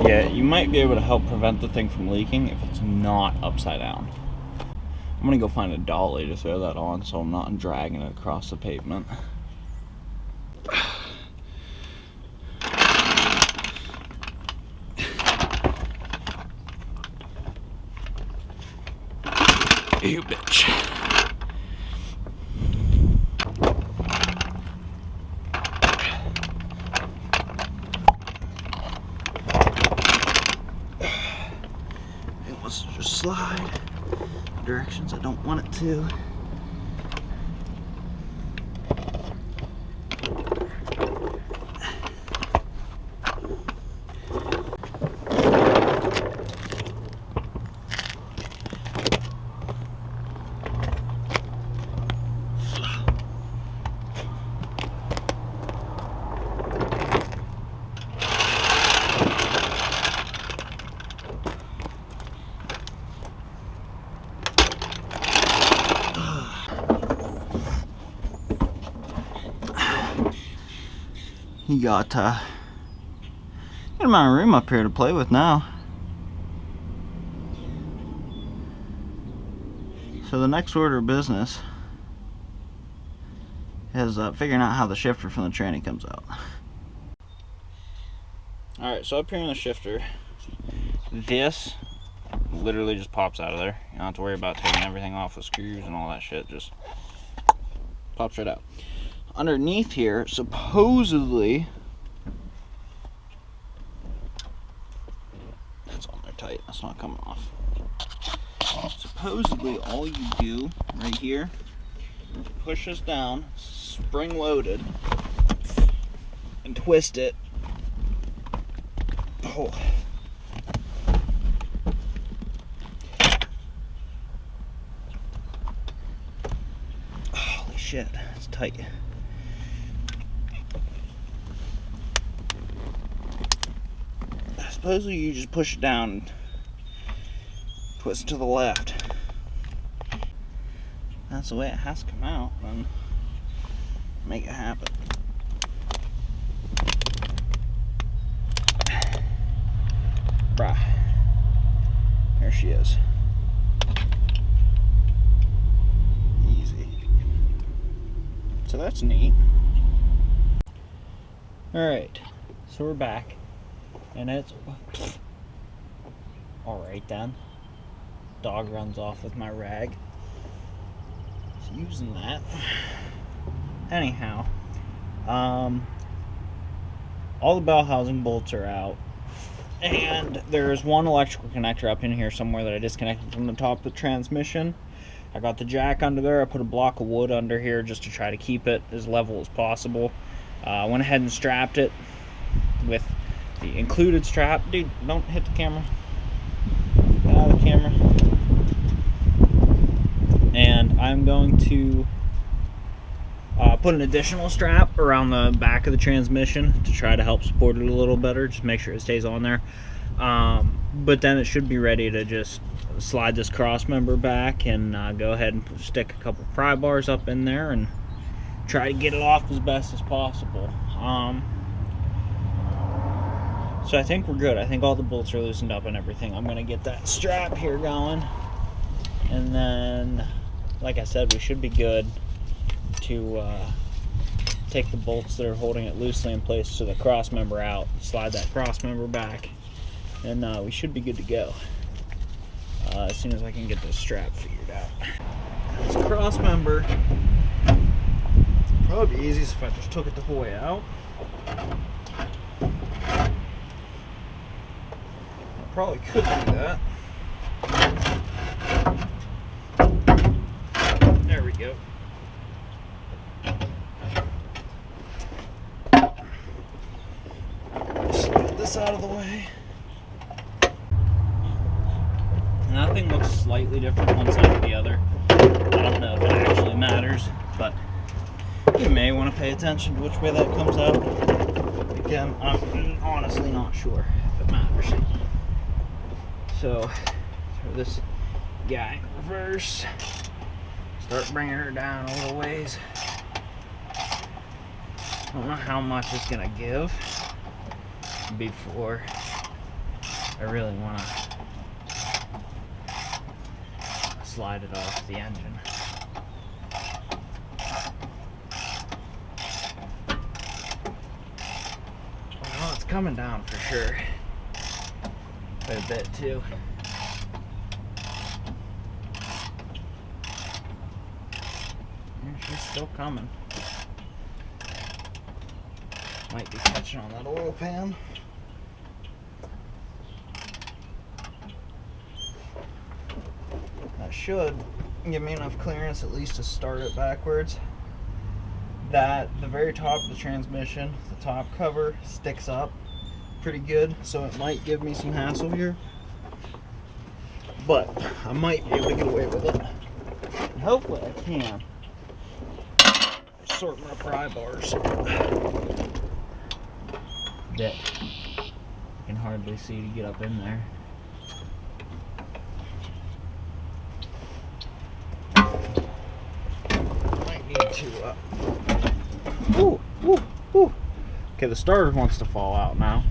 Yeah, you might be able to help prevent the thing from leaking if it's not upside down. I'm gonna go find a dolly to throw that on so I'm not dragging it across the pavement. You bitch. It wants to just slide directions I don't want it to. You got a good amount of room up here to play with now. So the next order of business is figuring out how the shifter from the tranny comes out. Alright, so up here in the shifter, this literally just pops out of there. You don't have to worry about taking everything off with screws and all that shit, just pops right out. Underneath here, supposedly, that's on there tight, that's not coming off. Supposedly all you do right here, push this down, spring loaded, and twist it. Oh. Holy shit, it's tight. Supposedly you just push it down and twist to the left. That's the way it has to come out, then make it happen. Bruh. There she is. Easy. So that's neat. Alright, so we're back. And it's alright then. Dog runs off with my rag. Just using that. Anyhow, all the bell housing bolts are out. And there's one electrical connector up in here somewhere that I disconnected from the top of the transmission. I got the jack under there. I put a block of wood under here just to try to keep it as level as possible. I went ahead and strapped it with the included strap. Dude, don't hit the camera. Get out of the camera. And I'm going to put an additional strap around the back of the transmission to try to help support it a little better. Just make sure it stays on there. But then it should be ready to just slide this cross member back and go ahead and stick a couple pry bars up in there and try to get it off as best as possible. So I think we're good. I think all the bolts are loosened up and everything. I'm gonna get that strap here going, and then, like I said, we should be good to take the bolts that are holding it loosely in place to the cross member out, slide that cross member back, and we should be good to go as soon as I can get this strap figured out. This cross member, probably be easiest if I just took it the whole way out. Probably could do that. There we go. Slide this out of the way. And that thing looks slightly different one side to the other. I don't know if it actually matters, but you may want to pay attention to which way that comes out. Again, I'm honestly not sure if it matters. So, throw this guy in reverse, start bringing her down a little ways. I don't know how much it's gonna give before I really want to slide it off the engine. Well, it's coming down for sure. Quite a bit too. And she's still coming. Might be catching on that oil pan. That should give me enough clearance at least to start it backwards. The very top of the transmission, the top cover sticks up pretty good, so it might give me some hassle here, but I might be able to get away with it. And hopefully I can sort my pry bars that I can hardly see to get up in there. Might need to okay, the starter wants to fall out now,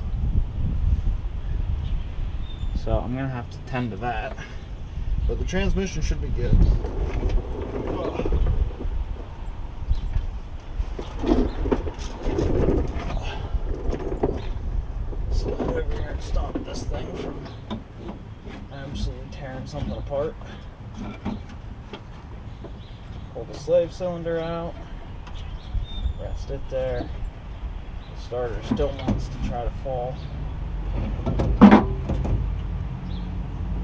so I'm gonna have to tend to that, but the transmission should be good. Slide over here and stop this thing from absolutely tearing something apart. Pull the slave cylinder out, rest it there. The starter still wants to try to fall.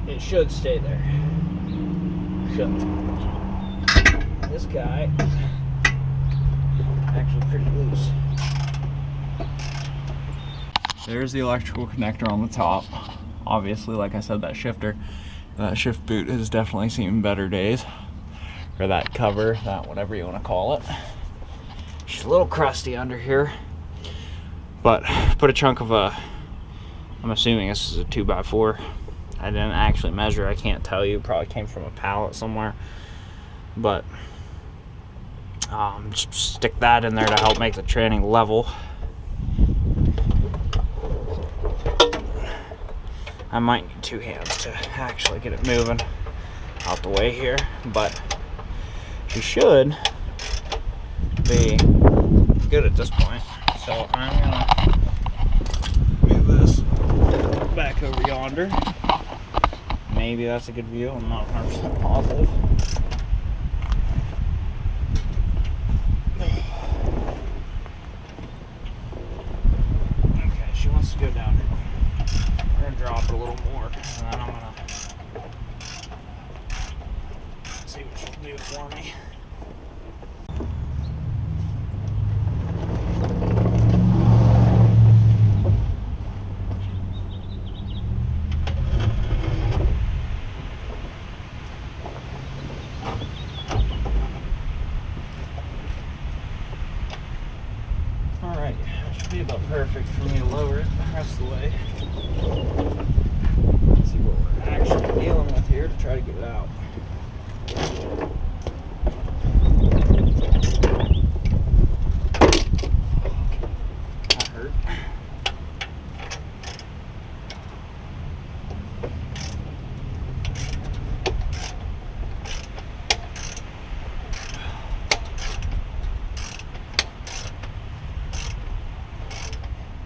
It should stay there. Should. This guy actually pretty loose. There's the electrical connector on the top. Obviously, like I said, that shifter, that shift boot has definitely seen better days. Or that cover, that whatever you want to call it. She's a little crusty under here, but put a chunk of I'm assuming this is a 2x4. I didn't actually measure, I can't tell you, probably came from a pallet somewhere, but just stick that in there to help make the training level. I might need two hands to actually get it moving out the way here, but she should be good at this point. So I'm gonna move this back over yonder. Maybe that's a good view, I'm not 100% positive. Okay, she wants to go down here. We're gonna drop it a little more, and then I'm gonna see what she'll do for me. Alright, that should be about perfect for me to lower it the rest of the way. Let's see what we're actually dealing with here to try to get it out. That hurt.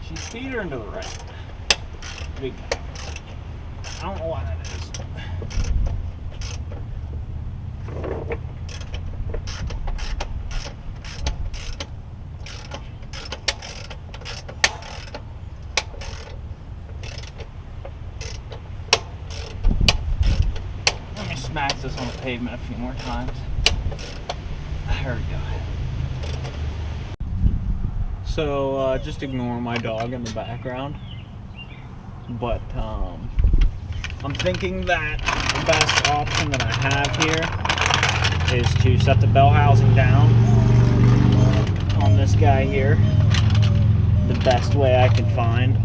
She's feed her into the right. Big time. I don't know why that is. Let me smack this on the pavement a few more times. There we go. So just ignore my dog in the background, but I'm thinking that the best option that I have here is to set the bell housing down on this guy here the best way I can find,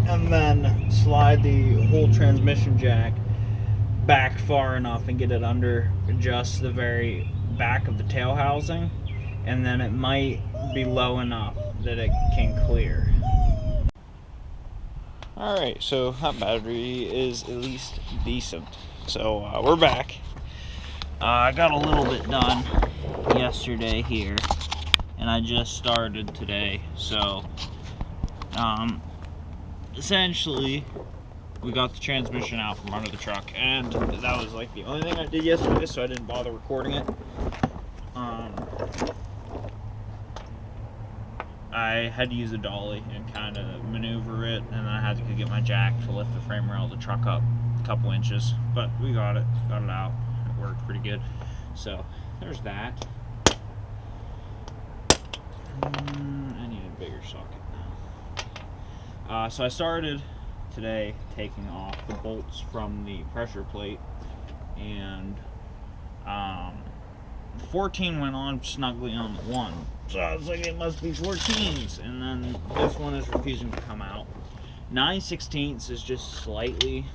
and then slide the whole transmission jack back far enough and get it under just the very back of the tail housing, and then it might be low enough that it can clear. Alright, so that battery is at least decent. So we're back. I got a little bit done yesterday here, and I just started today. So essentially we got the transmission out from under the truck, and that was like the only thing I did yesterday, so I didn't bother recording it. I had to use a dolly and kind of maneuver it, and then I had to get my jack to lift the frame rail of the truck up a couple inches, but we got it out. It worked pretty good. So there's that. I need a bigger socket now. So I started today taking off the bolts from the pressure plate, and 14 went on snugly on the one, so I was like, it must be 14s, and then this one is refusing to come out. 9/16 is just slightly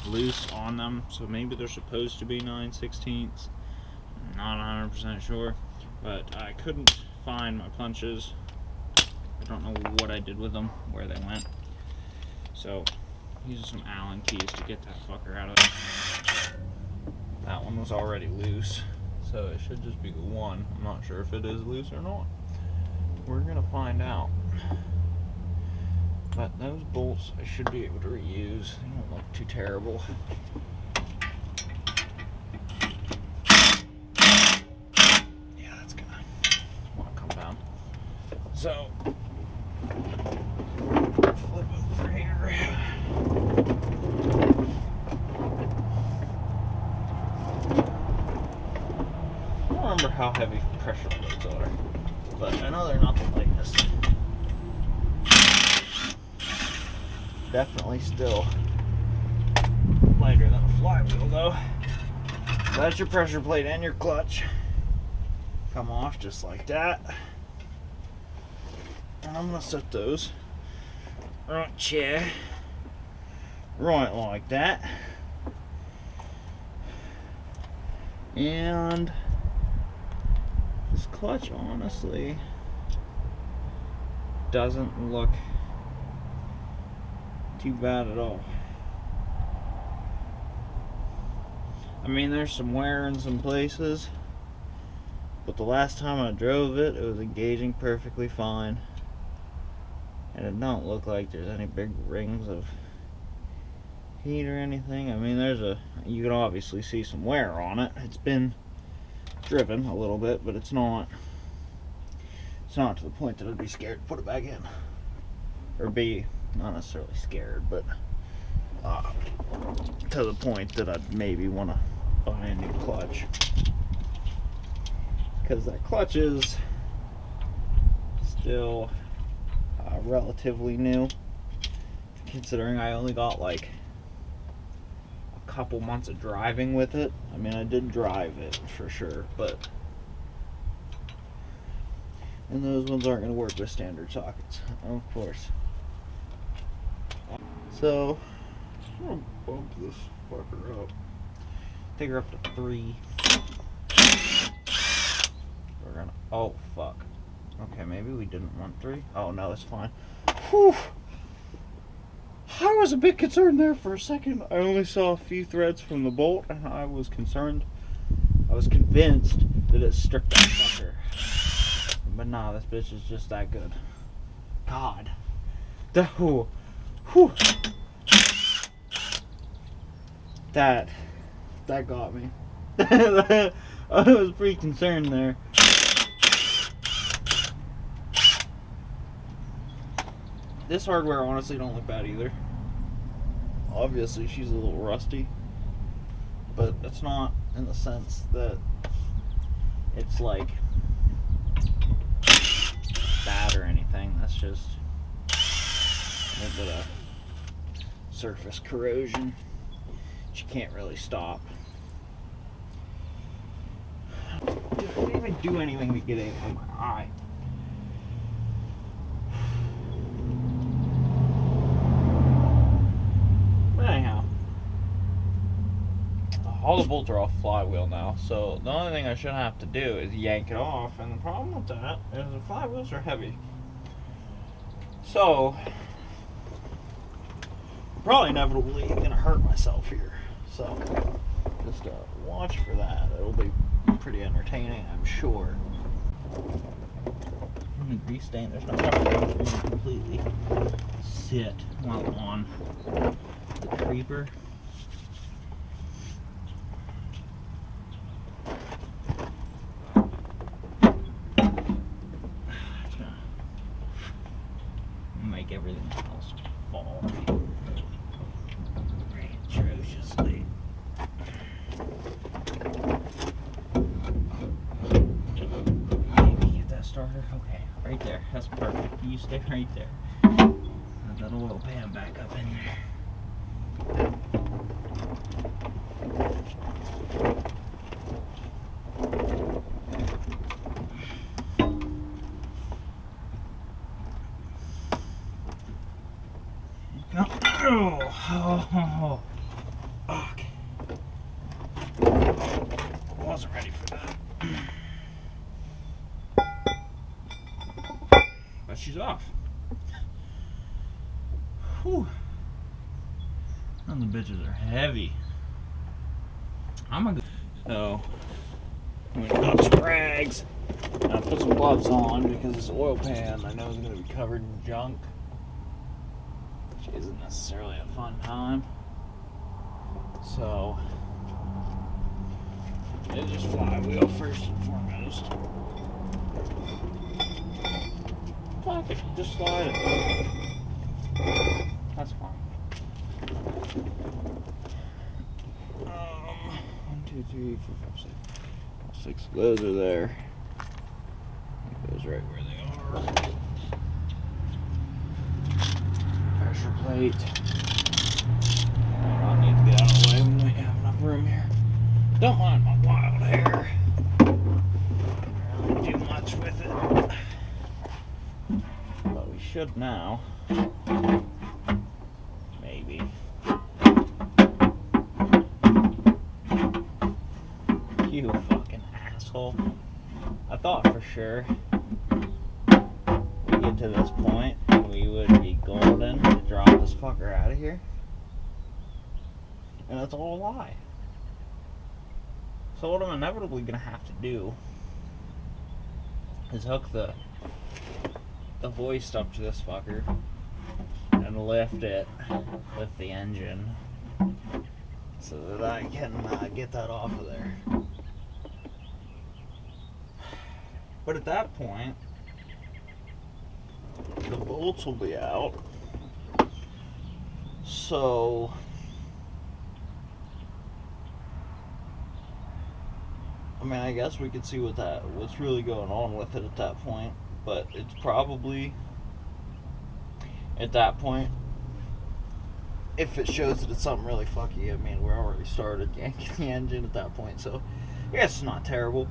loose on them, so maybe they're supposed to be 9/16. Not 100% sure, but I couldn't find my punches. I don't know what I did with them, where they went. So using some Allen keys to get that fucker out of there. That one was already loose, so it should just be the one. I'm not sure if it is loose or not. We're gonna find out. But those bolts I should be able to reuse. They don't look too terrible. Yeah, that's gonna want to come down. So flip over here. I don't remember how heavy pressure plates are, but I know they're not the lightest. Definitely still lighter than a flywheel though. That's your pressure plate and your clutch. Come off just like that. And I'm gonna set those right here, right like that. And this clutch honestly doesn't look too bad at all. I mean, there's some wear in some places, but the last time I drove it, it was engaging perfectly fine, and it don't look like there's any big rings of heat or anything. I mean, you can obviously see some wear on it. It's been driven a little bit, but it's not to the point that I'd be scared to put it back in, or be not necessarily scared, but to the point that I'd maybe want to buy a new clutch, because that clutch is still relatively new, considering I only got like a couple months of driving with it. I mean, I did drive it for sure, and those ones aren't going to work with standard sockets, of course. So I'm gonna bump this fucker up. Take her up to 3. We're gonna, oh fuck. Okay, maybe we didn't want 3. Oh no, it's fine. Whew. I was a bit concerned there for a second. I only saw a few threads from the bolt, and I was concerned. I was convinced that it stripped that fucker. But nah, this bitch is just that good. God. Whew. That got me. I was pretty concerned there. This hardware honestly don't look bad either. Obviously she's a little rusty, but it's not in the sense that it's like bad or anything. That's just a little bit of surface corrosion. You can't really stop. Dude, I didn't even do anything to get it in my eye. But anyhow, all the bolts are off flywheel now, so the only thing I should have to do is yank it off, and the problem with that is the flywheels are heavy. So probably inevitably gonna hurt myself here. So just watch for that. It'll be pretty entertaining, I'm sure. The grease stain, there's not enough room for me to completely sit while on the creeper. It's gonna make everything else fall very atrociously. Maybe get that starter. Okay. Right there, that's perfect. You stay right there. Put that oil pan back up in there. Oh, okay. I wasn't ready for that. But she's off. Whew. And the bitches are heavy. So I'm gonna put some rags. I'll put some gloves on because this oil pan I know is gonna be covered in junk, which isn't necessarily a fun time. So it just flywheel first and foremost. Fuck it, just slide it. That's fine. 1, 2, 3, 4, 5, 6. 6 of those are there. It goes right where they are. Pressure plate. I need to get out of the way. We might have enough room here. Don't mind my wild hair. Don't really do much with it. But we should now. Maybe. You fucking asshole. I thought for sure we get to this point and we would be golden to drop this fucker out of here. And that's all a lie. So what I'm inevitably gonna have to do is hook the hoist up to this fucker and lift it with the engine so that I can get that off of there. But at that point, the bolts will be out. So I mean, I guess we could see what's really going on with it at that point, but it's probably at that point, if it shows that it's something really fucky, I mean, we're already started yanking the engine at that point, so I guess it's not terrible.